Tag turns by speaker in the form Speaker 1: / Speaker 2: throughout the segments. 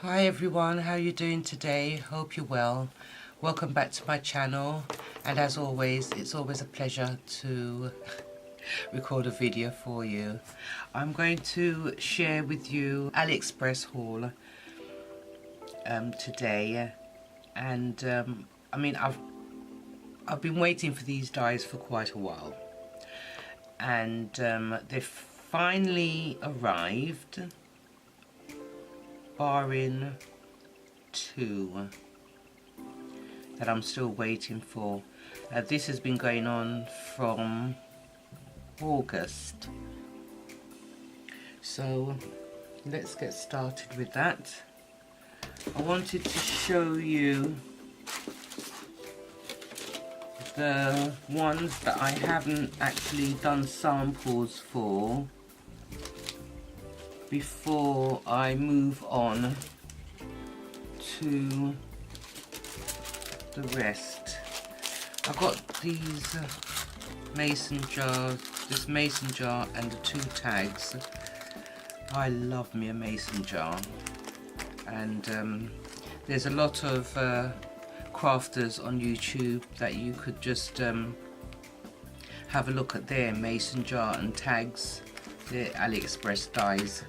Speaker 1: Hi everyone, how are you doing today? Hope you're well. Welcome back to my channel, and as always, it's always a pleasure to record a video for you. I'm going to share with you AliExpress haul today, and I mean I've been waiting for these dyes for quite a while, and they've finally arrived, barring two that I'm still waiting for. This has been going on from August, so let's get started with that. I wanted to show you the ones that I haven't actually done samples for before I move on to the rest. I got these mason jars, this mason jar and the two tags. I love me a mason jar, and there's a lot of crafters on YouTube that you could just have a look at their mason jar and tags, their AliExpress dyes.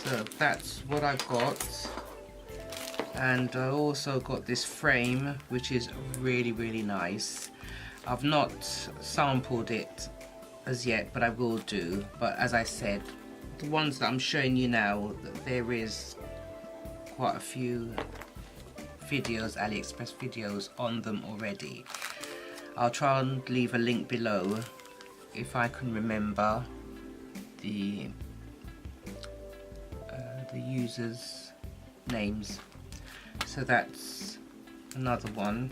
Speaker 1: So that's what I got, and I also got this frame which is really nice. I've not sampled it as yet, but I will do. But as I said, the ones that I'm showing you now, there is quite a few videos, AliExpress videos on them already. I'll try and leave a link below if I can remember the users' names. So that's another one,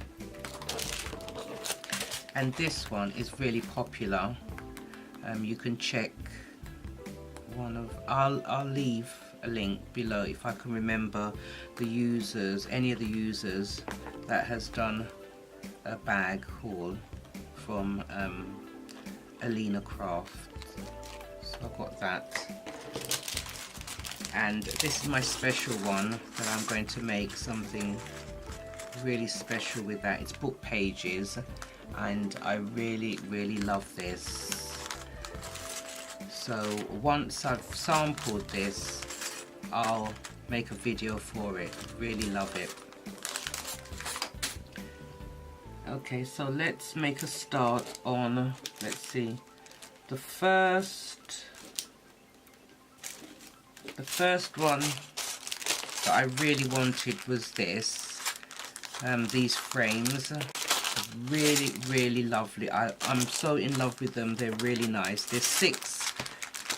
Speaker 1: and this one is really popular. You can check one of, I'll leave a link below if I can remember the users, any of the users that has done a bag haul from Alina Craft. So I've got that, and this is my special one that I'm going to make something really special with. That it's book pages, and I really love this. So once I've sampled this, I'll make a video for it. Really love it. Okay, so let's make a start on, let's see, the first one that I really wanted was this, these frames. Really lovely. I'm so in love with them. They're really nice. There's 6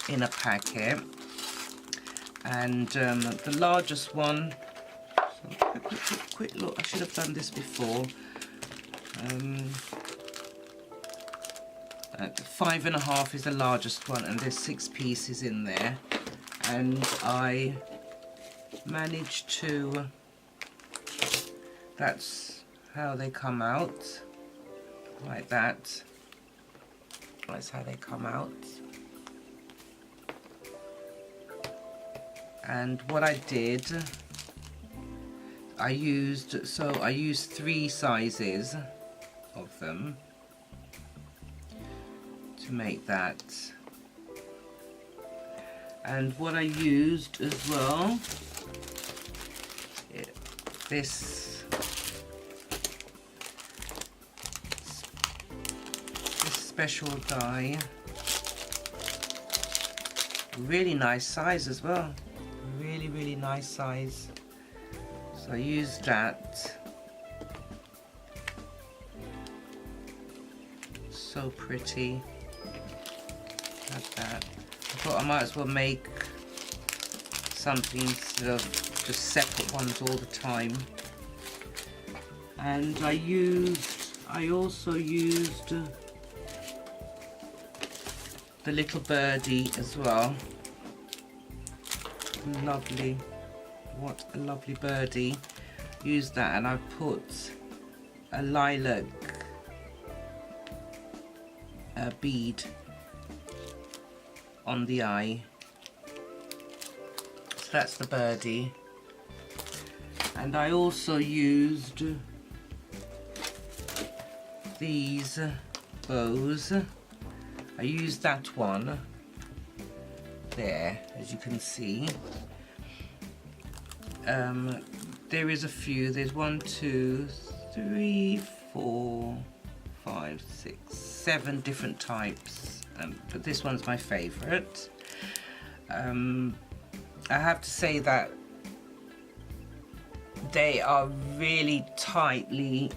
Speaker 1: in a packet, and the largest one, so quick look, I should have done this before. 5.5 is the largest one, and there's 6 pieces in there, and I managed to, that's how they come out, like that. That's how they come out. And what I did, I used 3 sizes of them to make that. And what I used as well, this special die, really nice size as well, really nice size. So I used that. So pretty, like that. I thought I might as well make something instead of just separate ones all the time. And I also used the little birdie as well. Lovely, what a lovely birdie. Used that, and I put a lilac bead on the eye. So that's the birdie. And I also used these bows. I used that one there, as you can see. There is a few. There's 1, 2, 3, 4, 5, 6, 7 different types, but this one's my favorite. I have to say that they are really tightly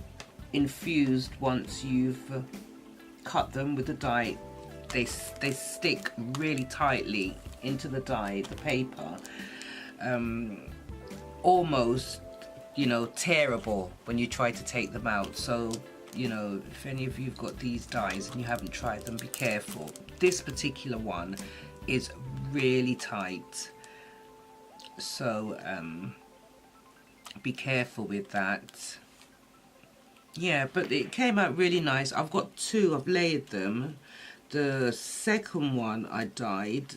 Speaker 1: infused once you've cut them with the dye. They stick really tightly into the dye, the paper. Almost, you know, tearable when you try to take them out. So, you know, if any of you've got these dyes and you haven't tried them, be careful. This particular one is really tight, so be careful with that. Yeah, but it came out really nice. I've got 2, I've layered them. The second one I dyed,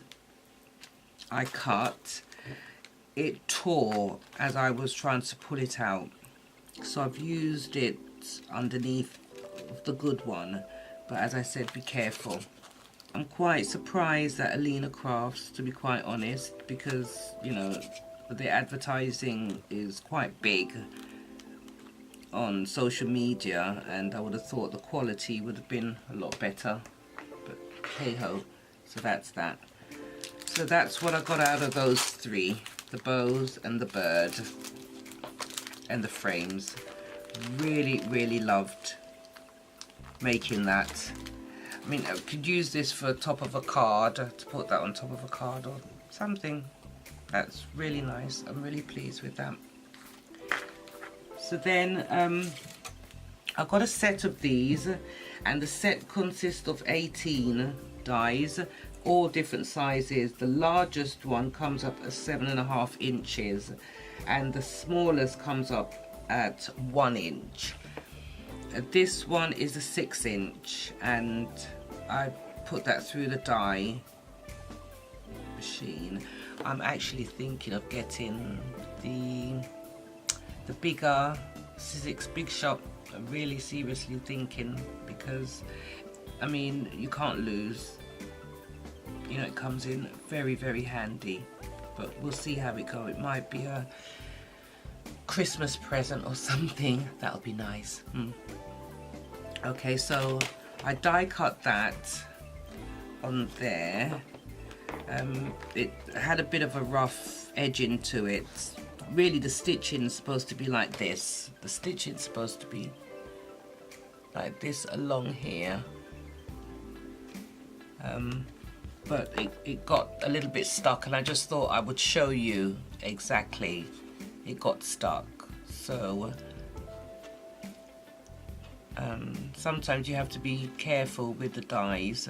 Speaker 1: I cut, it tore as I was trying to pull it out, so I've used it underneath the good one, but as I said, be careful. I'm quite surprised at Alina Crafts, to be quite honest, because, you know, the advertising is quite big on social media, and I would have thought the quality would have been a lot better, but hey ho. So that's that. So that's what I got out of those 3, the bows and the bird and the frames. Really loved making that. I mean, I could use this for top of a card, to put that on top of a card or something. That's really nice. I'm really pleased with that. So then I got a set of these, and the set consists of 18 dies, all different sizes. The largest one comes up at 7.5 inches, and the smallest comes up at 1 inch. This one is a 6 inch, and I put that through the die machine. I'm actually thinking of getting the bigger Sizzix Big Shop. I'm really seriously thinking, because I mean, you can't lose. You know, it comes in very handy, but we'll see how it goes. It might be a Christmas present or something. That'll be nice. Okay, so I die cut that on there. It had a bit of a rough edging to it. Really, the stitching is supposed to be like this. The stitching is supposed to be like this along here. But it got a little bit stuck, and I just thought I would show you exactly. It got stuck. So sometimes you have to be careful with the dies.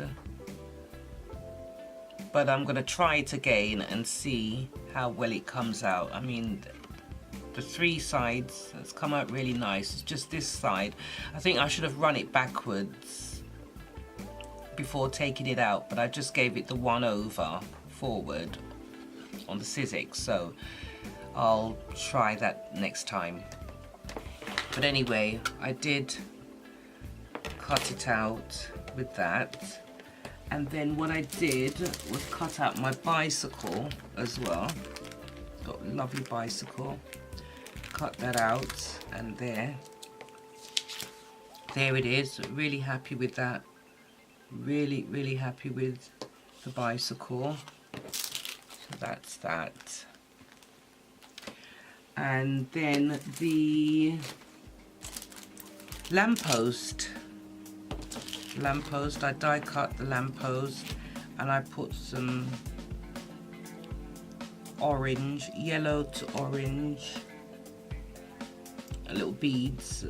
Speaker 1: But I'm going to try it again and see how well it comes out. I mean, the 3 sides has come out really nice. It's just this side. I think I should have run it backwards before taking it out, but I just gave it the 1 over forward on the Sizzix, so I'll try that next time. But anyway, I did cut it out with that. And then what I did was cut out my bicycle as well. Got a lovely bicycle. Cut that out, and there it is. Really happy with that. Really happy with the bicycle. So that's that. And then the lamppost. I die cut the lamppost, and I put some orange, yellow to orange, little beads,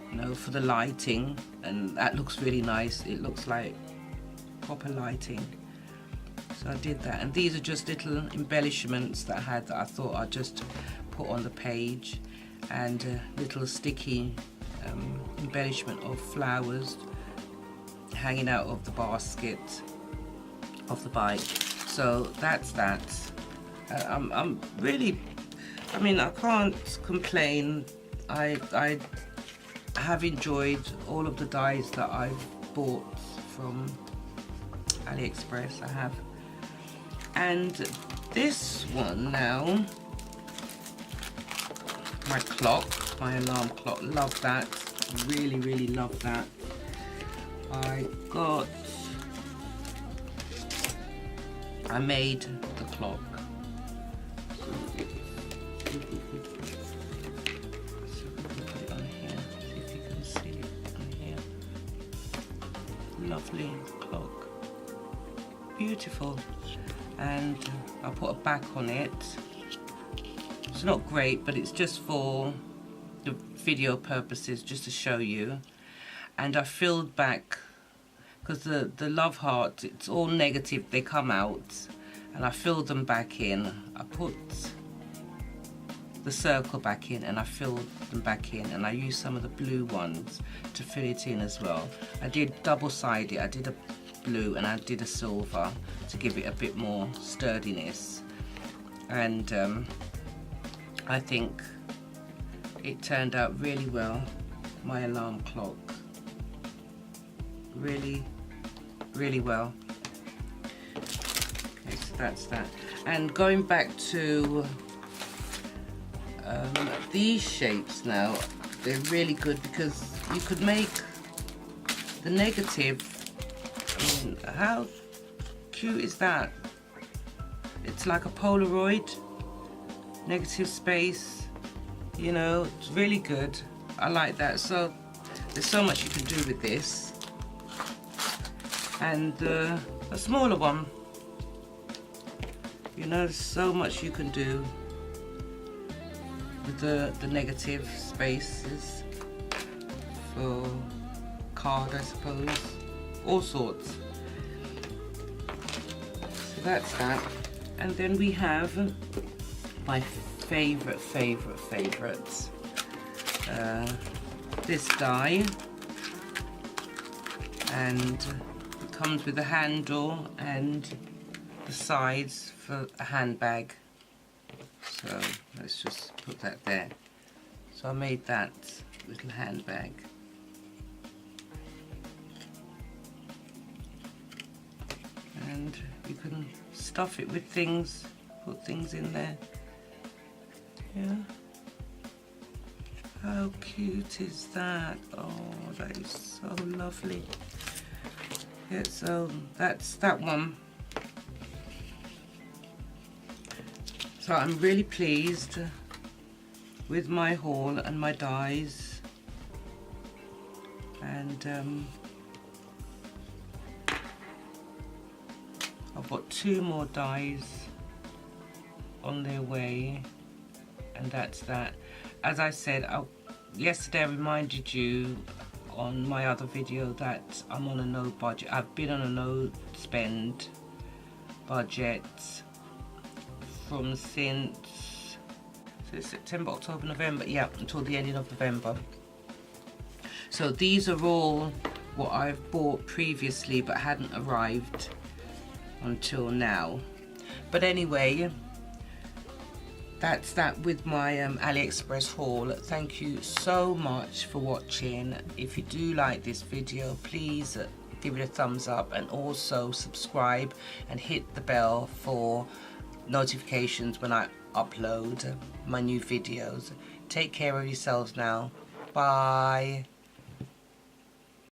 Speaker 1: you know, for the lighting, and that looks really nice. It looks like proper lighting. So I did that, and these are just little embellishments that I had that I thought I'd just put on the page, and a little sticky embellishment of flowers hanging out of the basket of the bike. So that's that. I'm really I mean, I can't complain. I have enjoyed all of the dyes that I've bought from AliExpress. I have. And this one now, my clock, my alarm clock, love that. Really, really love that. I made the clock. So I can put it on here, see if you can see it on here. Lovely clock. Beautiful. And I put a back on it. It's not great, but it's just for the video purposes, just to show you. And I filled back, because the love heart, it's all negative, they come out, and I filled them back in. I put the circle back in and I filled them back in, and I used some of the blue ones to fill it in as well. I did double-sided, I did a blue and I did a silver to give it a bit more sturdiness, and I think it turned out really well, my alarm clock. Really, really well. Okay, so that's that. And going back to these shapes now, they're really good because you could make the negative. I mean, how cute is that? It's like a Polaroid, negative space, you know, it's really good. I like that. So there's so much you can do with this. And a smaller one, you know, there's so much you can do with the negative spaces for card, I suppose, all sorts. So that's that. And then we have my favorite, this die, and comes with a handle and the sides for a handbag. So let's just put that there. So I made that little handbag. And you can stuff it with things, put things in there. Yeah. How cute is that? Oh, that is so lovely. Yeah, so that's that one. So I'm really pleased with my haul and my dies, and I've got 2 more dies on their way, and that's that. As I said, yesterday I reminded you on my other video that I'm on a no budget. I've been on a no spend budget from since September, October, November, yeah, until the ending of November. So these are all what I've bought previously but hadn't arrived until now. But anyway, that's that with my AliExpress haul. Thank you so much for watching. If you do like this video, please give it a thumbs up, and also subscribe and hit the bell for notifications when I upload my new videos. Take care of yourselves now. Bye.